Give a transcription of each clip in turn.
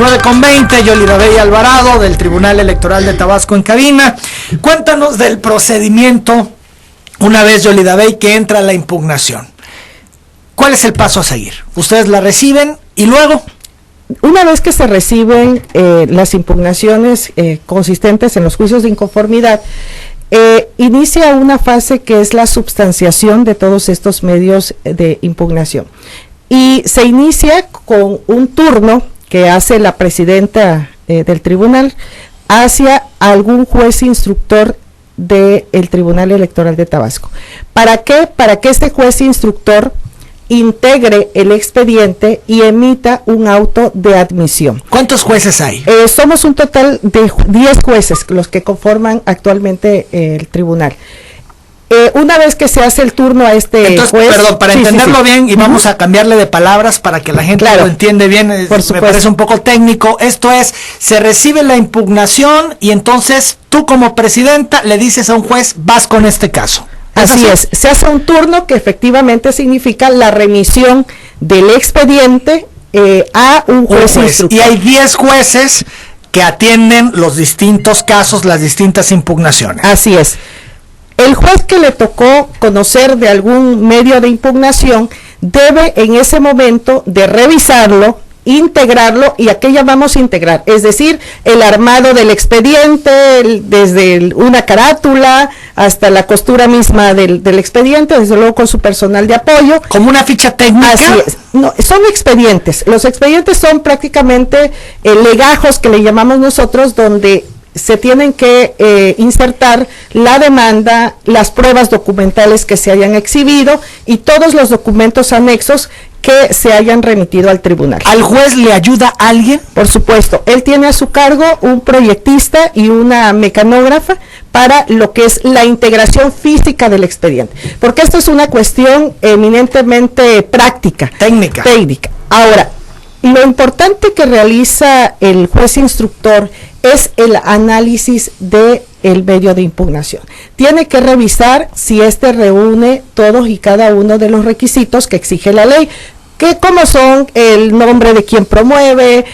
9:20, Yolida Bey Alvarado del Tribunal Electoral de Tabasco en cabina. Cuéntanos del procedimiento una vez, Yolida Bey, que entra la impugnación. ¿Cuál es el paso a seguir? Ustedes la reciben y luego... Una vez que se reciben las impugnaciones consistentes en los juicios de inconformidad, inicia una fase que es la substanciación de todos estos medios de impugnación. Y se inicia con un turno que hace la presidenta del tribunal hacia algún juez instructor del Tribunal Electoral de Tabasco. ¿Para qué? Para que este juez instructor integre el expediente y emita un auto de admisión. ¿Cuántos jueces hay? Somos un total de 10 jueces los que conforman actualmente el tribunal. Una vez que se hace el turno a este juez... Perdón, para entenderlo bien, y vamos a cambiarle de palabras para que la gente lo entiende bien, me parece un poco técnico. Esto es, se recibe la impugnación y entonces tú como presidenta le dices a un juez, vas con este caso. Así es, se hace un turno que efectivamente significa la remisión del expediente a un juez instructor. Y hay 10 jueces que atienden los distintos casos, las distintas impugnaciones. Así es. El juez que le tocó conocer de algún medio de impugnación debe en ese momento de revisarlo, integrarlo, y a qué llamamos integrar, es decir, el armado del expediente, desde una carátula hasta la costura misma del expediente, desde luego con su personal de apoyo. ¿Como una ficha técnica? Así es. No, son expedientes. Los expedientes son prácticamente legajos que le llamamos nosotros, donde se tienen que insertar la demanda, las pruebas documentales que se hayan exhibido y todos los documentos anexos que se hayan remitido al tribunal. ¿Al juez le ayuda alguien? Por supuesto, él tiene a su cargo un proyectista y una mecanógrafa para lo que es la integración física del expediente, porque esto es una cuestión eminentemente práctica. Técnica. Ahora, lo importante que realiza el juez instructor es el análisis de el medio de impugnación. Tiene que revisar si éste reúne todos y cada uno de los requisitos que exige la ley, que como son el nombre de quien promueve,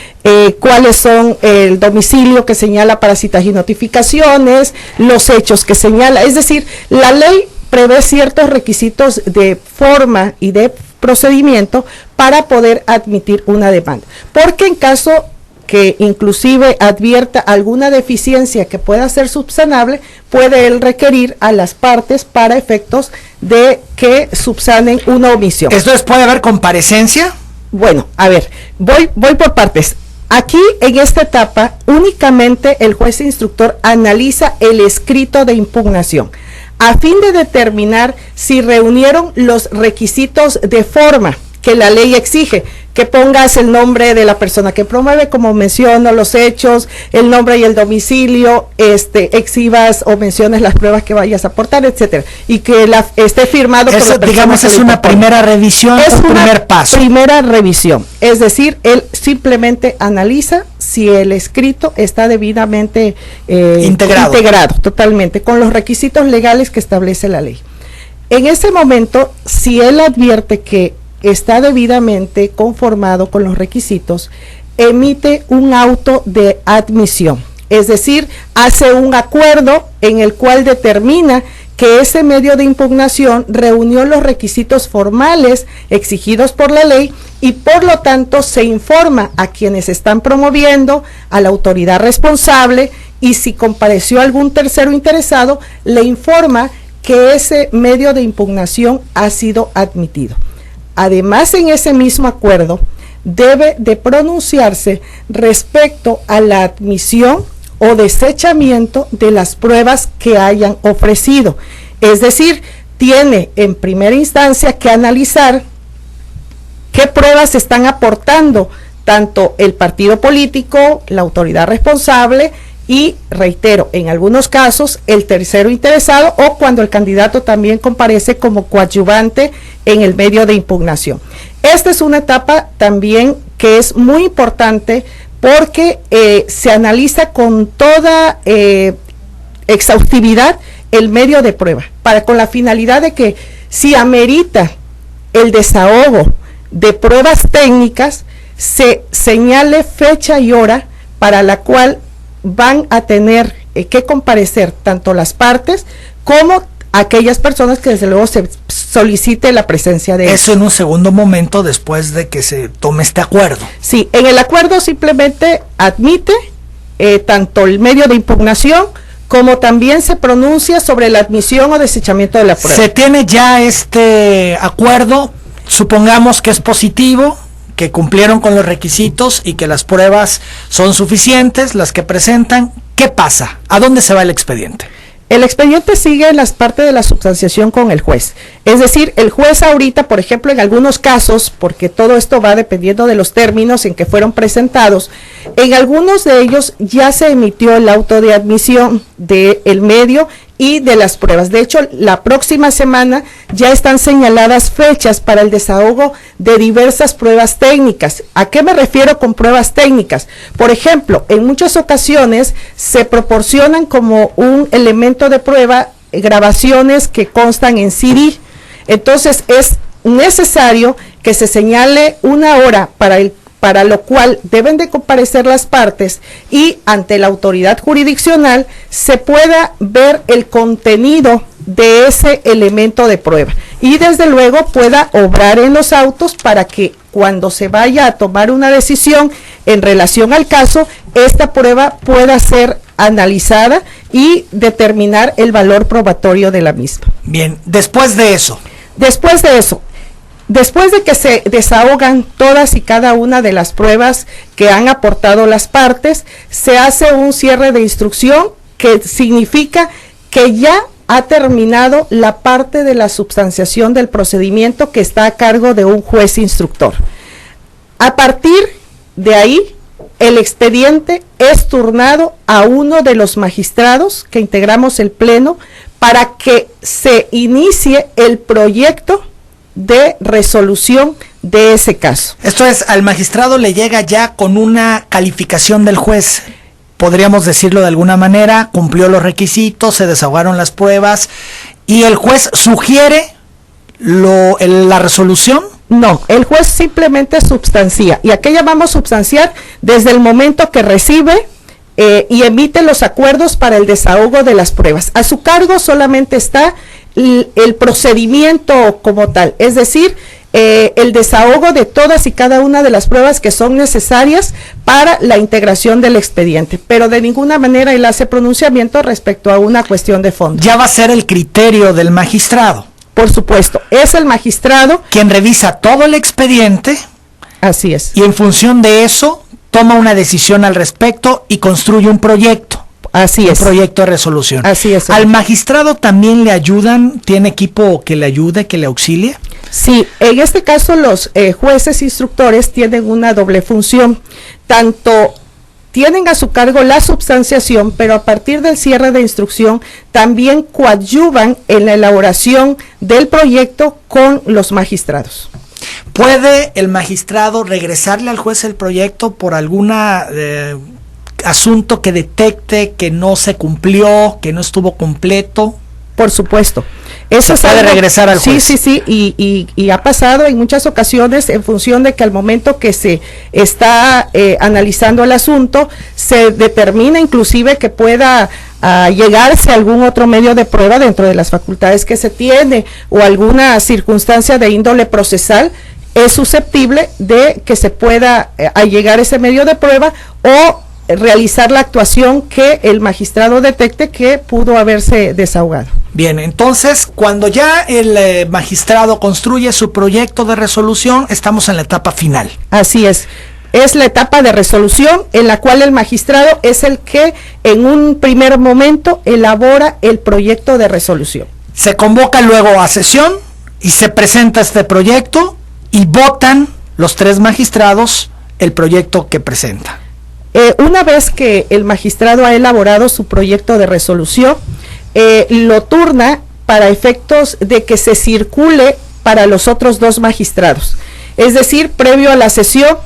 cuáles son el domicilio que señala para citas y notificaciones, los hechos que señala, es decir, la ley prevé ciertos requisitos de forma y de procedimiento para poder admitir una demanda, porque en caso que inclusive advierta alguna deficiencia que pueda ser subsanable, puede él requerir a las partes para efectos de que subsanen una omisión. ¿Esto puede haber comparecencia? Bueno, a ver, voy por partes. Aquí, en esta etapa, únicamente el juez instructor analiza el escrito de impugnación, a fin de determinar si reunieron los requisitos de forma que la ley exige, que pongas el nombre de la persona que promueve, como menciono, los hechos, el nombre y el domicilio, exhibas o menciones las pruebas que vayas a aportar, etcétera, y que esté firmado por la persona. Digamos, es una primera revisión, es un primer paso. Primera revisión, es decir, él simplemente analiza si el escrito está debidamente integrado totalmente con los requisitos legales que establece la ley. En ese momento, si él advierte que está debidamente conformado con los requisitos, emite un auto de admisión, es decir, hace un acuerdo en el cual determina que ese medio de impugnación reunió los requisitos formales exigidos por la ley y por lo tanto se informa a quienes están promoviendo, a la autoridad responsable, y si compareció algún tercero interesado, le informa que ese medio de impugnación ha sido admitido. Además, en ese mismo acuerdo debe de pronunciarse respecto a la admisión o desechamiento de las pruebas que hayan ofrecido. Es decir, tiene en primera instancia que analizar qué pruebas están aportando tanto el partido político, la autoridad responsable y, reitero, en algunos casos el tercero interesado, o cuando el candidato también comparece como coadyuvante en el medio de impugnación. Esta es una etapa también que es muy importante porque se analiza con toda exhaustividad el medio de prueba, con la finalidad de que si amerita el desahogo de pruebas técnicas, se señale fecha y hora para la cual van a tener que comparecer tanto las partes como aquellas personas que desde luego se solicite la presencia de ellos. Eso en un segundo momento después de que se tome este acuerdo. Sí, en el acuerdo simplemente admite tanto el medio de impugnación como también se pronuncia sobre la admisión o desechamiento de la prueba. Se tiene ya este acuerdo, supongamos que es positivo, que cumplieron con los requisitos y que las pruebas son suficientes, las que presentan. ¿Qué pasa? ¿A dónde se va el expediente? El expediente sigue en las partes de la substanciación con el juez. Es decir, el juez ahorita, por ejemplo, en algunos casos, porque todo esto va dependiendo de los términos en que fueron presentados, en algunos de ellos ya se emitió el auto de admisión del medio y de las pruebas. De hecho, la próxima semana ya están señaladas fechas para el desahogo de diversas pruebas técnicas. ¿A qué me refiero con pruebas técnicas? Por ejemplo, en muchas ocasiones se proporcionan como un elemento de prueba grabaciones que constan en CD. Entonces, es necesario que se señale una hora para lo cual deben de comparecer las partes y ante la autoridad jurisdiccional se pueda ver el contenido de ese elemento de prueba y desde luego pueda obrar en los autos para que cuando se vaya a tomar una decisión en relación al caso, esta prueba pueda ser analizada y determinar el valor probatorio de la misma. Bien, después de que se desahogan todas y cada una de las pruebas que han aportado las partes, se hace un cierre de instrucción que significa que ya ha terminado la parte de la substanciación del procedimiento que está a cargo de un juez instructor. A partir de ahí, el expediente es turnado a uno de los magistrados que integramos el pleno para que se inicie el proyecto de resolución de ese caso. Esto es, al magistrado le llega ya con una calificación del juez, podríamos decirlo de alguna manera, cumplió los requisitos, se desahogaron las pruebas y el juez sugiere la resolución. No, el juez simplemente substancia. ¿Y a qué llamamos substanciar? Desde el momento que recibe y emite los acuerdos para el desahogo de las pruebas. A su cargo solamente está el procedimiento como tal, es decir, el desahogo de todas y cada una de las pruebas que son necesarias para la integración del expediente, pero de ninguna manera él hace pronunciamiento respecto a una cuestión de fondo. Ya va a ser el criterio del magistrado. Por supuesto, es el magistrado quien revisa todo el expediente. Así es. Y en función de eso, toma una decisión al respecto y construye un proyecto. Así es. Un proyecto de resolución. Así es. ¿Al magistrado también le ayudan? ¿Tiene equipo que le ayude, que le auxilie? Sí, en este caso los jueces instructores tienen una doble función. Tanto tienen a su cargo la substanciación, pero a partir del cierre de instrucción también coadyuvan en la elaboración del proyecto con los magistrados. ¿Puede el magistrado regresarle al juez el proyecto por alguna asunto que detecte que no se cumplió, que no estuvo completo? Por supuesto. Eso se puede regresar al juez. Sí, y ha pasado en muchas ocasiones en función de que al momento que se está analizando el asunto, se determina inclusive que pueda llegarse a algún otro medio de prueba dentro de las facultades que se tiene o alguna circunstancia de índole procesal, es susceptible de que se pueda allegar ese medio de prueba o realizar la actuación que el magistrado detecte que pudo haberse desahogado. Bien, entonces, cuando ya el magistrado construye su proyecto de resolución, estamos en la etapa final. Así es la etapa de resolución en la cual el magistrado es el que en un primer momento elabora el proyecto de resolución. Se convoca luego a sesión y se presenta este proyecto y votan los 3 magistrados el proyecto que presenta. Una vez que el magistrado ha elaborado su proyecto de resolución, lo turna para efectos de que se circule para los otros 2 magistrados. Es decir, previo a la sesión,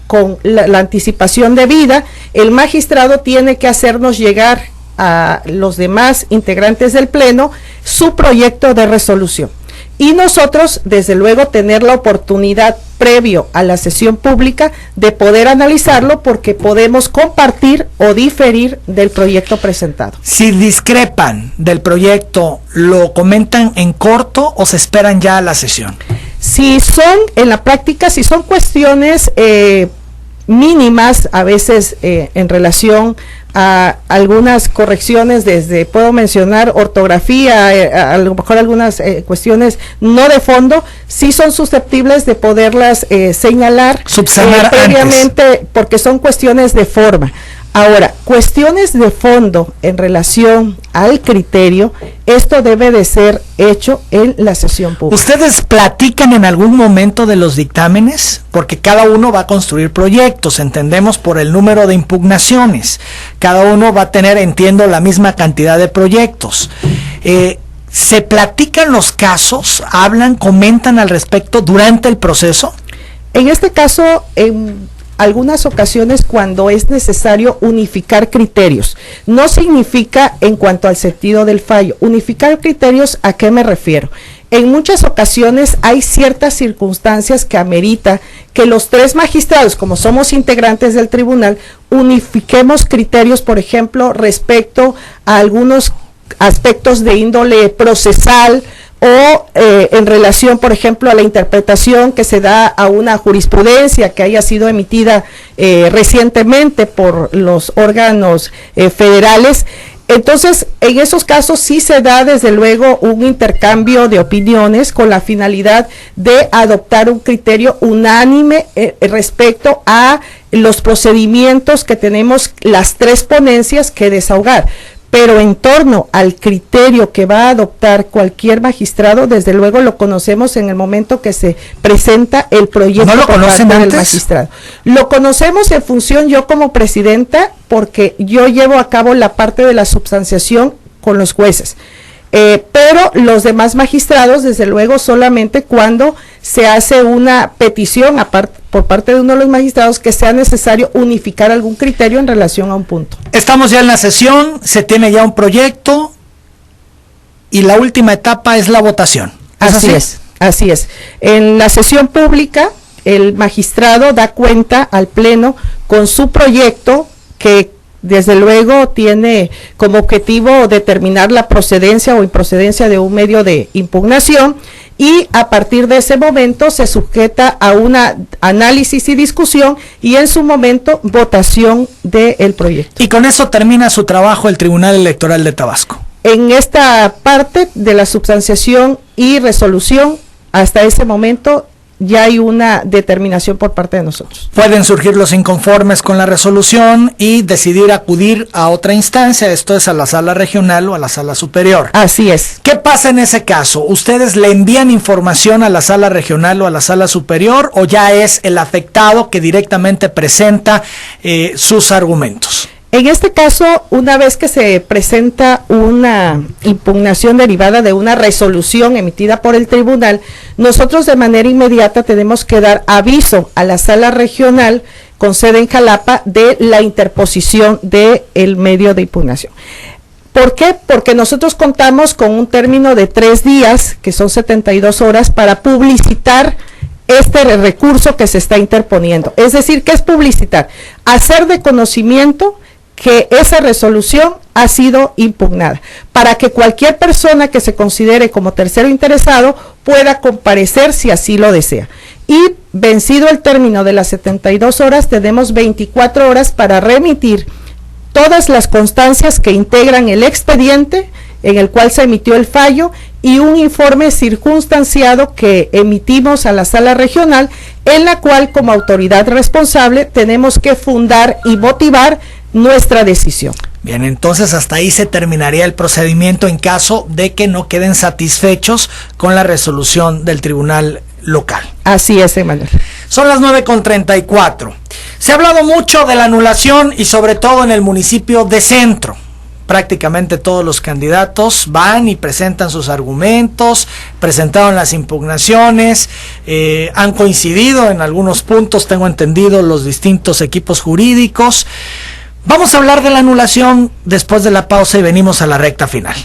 con la anticipación debida, el magistrado tiene que hacernos llegar a los demás integrantes del pleno su proyecto de resolución. y nosotros, desde luego, tener la oportunidad previo a la sesión pública de poder analizarlo, porque podemos compartir o diferir del proyecto presentado. Si discrepan del proyecto, ¿lo comentan en corto o se esperan ya a la sesión? Si son, en la práctica, si son cuestiones mínimas, a veces en relación a algunas correcciones, puedo mencionar ortografía, a lo mejor algunas cuestiones no de fondo, sí son susceptibles de poderlas señalar previamente antes, porque son cuestiones de forma. Ahora, cuestiones de fondo en relación al criterio, esto debe de ser hecho en la sesión pública. ¿Ustedes platican en algún momento de los dictámenes? Porque cada uno va a construir proyectos, entendemos por el número de impugnaciones. Cada uno va a tener, entiendo, la misma cantidad de proyectos. ¿Se platican los casos? ¿Hablan, comentan al respecto durante el proceso? En este caso, algunas ocasiones cuando es necesario unificar criterios. No significa en cuanto al sentido del fallo. Unificar criterios, ¿a qué me refiero? En muchas ocasiones hay ciertas circunstancias que amerita que los tres magistrados, como somos integrantes del tribunal, unifiquemos criterios, por ejemplo, respecto a algunos aspectos de índole procesal, o en relación, por ejemplo, a la interpretación que se da a una jurisprudencia que haya sido emitida recientemente por los órganos federales. Entonces, en esos casos sí se da, desde luego, un intercambio de opiniones con la finalidad de adoptar un criterio unánime respecto a los procedimientos que tenemos las tres ponencias que desahogar. Pero en torno al criterio que va a adoptar cualquier magistrado, desde luego lo conocemos en el momento que se presenta el proyecto. ¿No lo conocen antes? Del magistrado. Lo conocemos en función, yo como presidenta, porque yo llevo a cabo la parte de la substanciación con los jueces. Pero los demás magistrados, desde luego, solamente cuando se hace una petición por parte de uno de los magistrados que sea necesario unificar algún criterio en relación a un punto. Estamos ya en la sesión, se tiene ya un proyecto y la última etapa es la votación. Así es. En la sesión pública, el magistrado da cuenta al Pleno con su proyecto, que desde luego tiene como objetivo determinar la procedencia o improcedencia de un medio de impugnación, y a partir de ese momento se sujeta a una análisis y discusión y en su momento votación del proyecto. Y con eso termina su trabajo el Tribunal Electoral de Tabasco. En esta parte de la substanciación y resolución, hasta ese momento ya hay una determinación por parte de nosotros. Pueden surgir los inconformes con la resolución y decidir acudir a otra instancia, esto es a la sala regional o a la sala superior. Así es. ¿Qué pasa en ese caso? ¿Ustedes le envían información a la sala regional o a la sala superior, o ya es el afectado que directamente presenta sus argumentos? En este caso, una vez que se presenta una impugnación derivada de una resolución emitida por el tribunal, nosotros de manera inmediata tenemos que dar aviso a la sala regional con sede en Jalapa de la interposición del medio de impugnación. ¿Por qué? Porque nosotros contamos con un término de 3 días, que son 72 horas, para publicitar este recurso que se está interponiendo. Es decir, ¿qué es publicitar? Hacer de conocimiento que esa resolución ha sido impugnada, para que cualquier persona que se considere como tercero interesado pueda comparecer si así lo desea. Y vencido el término de las 72 horas, tenemos 24 horas para remitir todas las constancias que integran el expediente en el cual se emitió el fallo y un informe circunstanciado que emitimos a la sala regional, en la cual como autoridad responsable tenemos que fundar y motivar nuestra decisión. Bien, entonces hasta ahí se terminaría el procedimiento en caso de que no queden satisfechos con la resolución del tribunal local. Así es, Emanuel. Son las 9:34. Se ha hablado mucho de la anulación y sobre todo en el municipio de Centro. Prácticamente todos los candidatos van y presentan sus argumentos, presentaron las impugnaciones, han coincidido en algunos puntos, tengo entendido, los distintos equipos jurídicos. Vamos a hablar de la anulación después de la pausa y venimos a la recta final.